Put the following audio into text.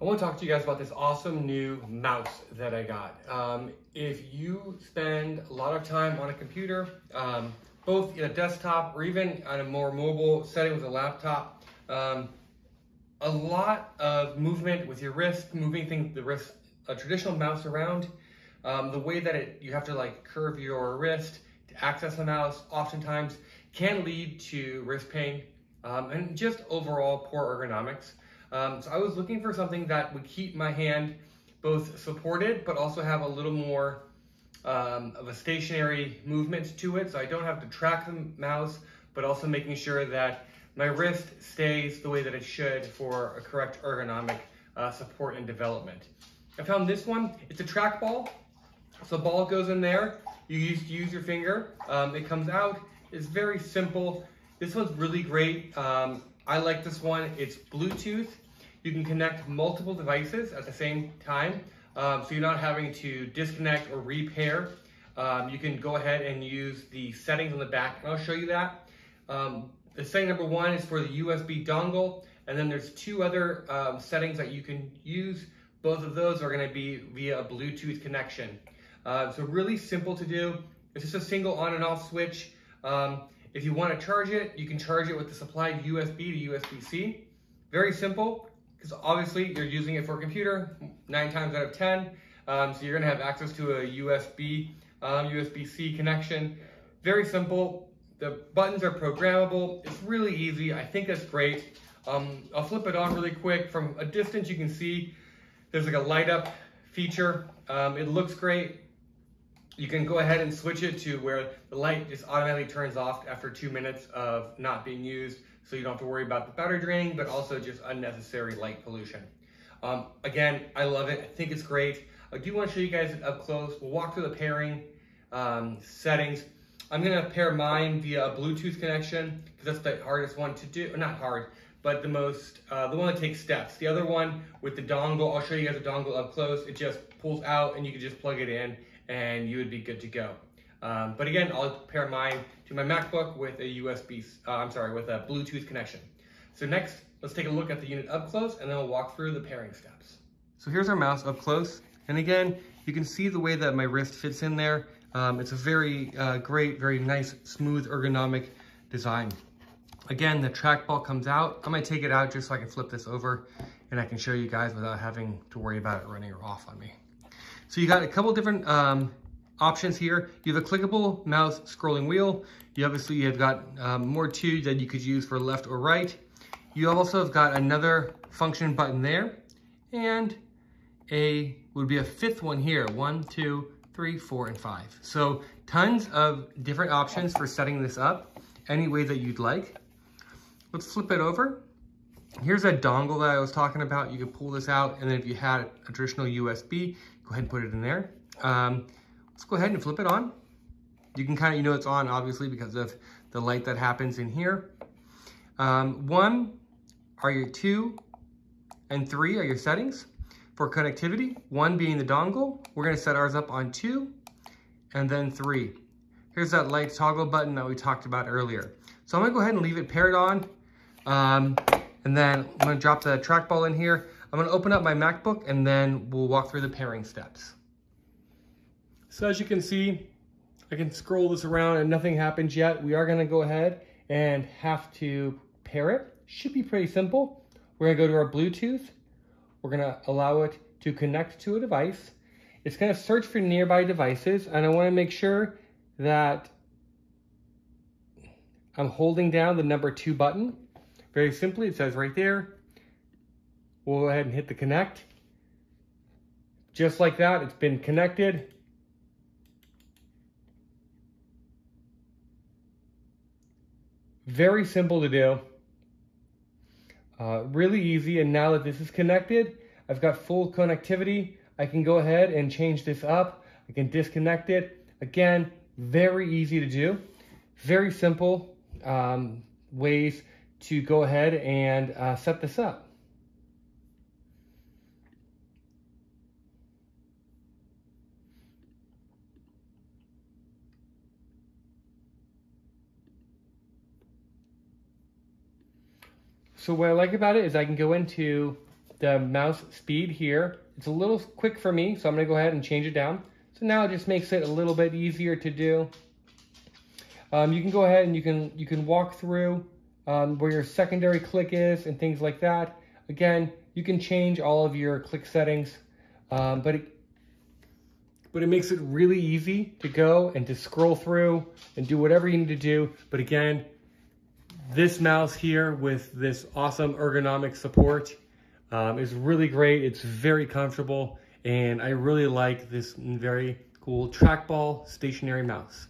I want to talk to you guys about this awesome new mouse that I got. If you spend a lot of time on a computer, both in a desktop or even on a more mobile setting with a laptop, a lot of movement with your wrist, moving the wrist, a traditional mouse around, the way that you have to like curve your wrist to access the mouse oftentimes can lead to wrist pain and just overall poor ergonomics. So I was looking for something that would keep my hand both supported, but also have a little more of a stationary movement to it. So I don't have to track the mouse, but also making sure that my wrist stays the way that it should for a correct ergonomic support and development. I found this one. It's a trackball. So the ball goes in there. You use your finger. It comes out. It's very simple. This one's really great. I like this one. It's Bluetooth. You can connect multiple devices at the same time, so you're not having to disconnect or repair. You can go ahead and use the settings on the back, and I'll show you that. The setting number one is for the USB dongle, and then there's two other settings that you can use. Both of those are going to be via a Bluetooth connection. So really simple to do. It's just a single on and off switch. If you want to charge it, you can charge it with the supplied USB to USB-C. Very simple, because obviously you're using it for a computer 9 times out of 10. So you're going to have access to a USB-C connection. Very simple. The buttons are programmable. It's really easy. I think that's great. I'll flip it on really quick. From a distance, you can see there's like a light up feature. It looks great. You can go ahead and switch it to where the light just automatically turns off after 2 minutes of not being used, so you don't have to worry about the battery draining, but also just unnecessary light pollution. Again, I love it. I think it's great. I do want to show you guys it up close. We'll walk through the pairing settings. I'm going to pair mine via a Bluetooth connection because that's the hardest one to do. Or not hard, but the one that takes steps. The other one with the dongle, I'll show you guys the dongle up close. It just pulls out and you can just plug it in and you would be good to go. But again, I'll pair mine to my MacBook with a with a Bluetooth connection. So next, let's take a look at the unit up close and then we'll walk through the pairing steps. So here's our mouse up close. And again, you can see the way that my wrist fits in there. It's a very great, very nice, smooth, ergonomic design. Again, the trackball comes out. I'm gonna take it out just so I can flip this over and I can show you guys without having to worry about it running off on me. So you got a couple different options here. You have a clickable mouse scrolling wheel. You obviously have got more too that you could use for left or right. You also have got another function button there, and would be a fifth one here. 1, 2, 3, 4, and 5. So tons of different options for setting this up any way that you'd like. Let's flip it over. Here's a dongle that I was talking about. You can pull this out, and then if you had a traditional USB, go ahead and put it in there. Let's go ahead and flip it on. You can kind of, it's on obviously because of the light that happens in here. 1 are your 2 and 3 are your settings for connectivity. 1 being the dongle. We're going to set ours up on 2 and then 3. Here's that light toggle button that we talked about earlier. So I'm going to go ahead and leave it paired on. And then I'm going to drop the trackball in here. I'm going to open up my MacBook and then we'll walk through the pairing steps. So as you can see, I can scroll this around and nothing happens yet. We are going to go ahead and have to pair it. Should be pretty simple. We're going to go to our Bluetooth. We're going to allow it to connect to a device. It's going to search for nearby devices, and I want to make sure that I'm holding down the number 2 button. Very simply, it says right there. We'll go ahead and hit the connect. Just like that, it's been connected. Very simple to do. Really easy, and now that this is connected, I've got full connectivity. I can go ahead and change this up. I can disconnect it. Again, very easy to do. Very simple ways to go ahead and set this up. So what I like about it is I can go into the mouse speed here. It's a little quick for me, so I'm gonna go ahead and change it down. So now it just makes it a little bit easier to do. You can go ahead and you can walk through where your secondary click is and things like that. Again, you can change all of your click settings, but it makes it really easy to go and to scroll through and do whatever you need to do. But again, this mouse here with this awesome ergonomic support is really great. It's very comfortable, and I really like this very cool trackball stationary mouse.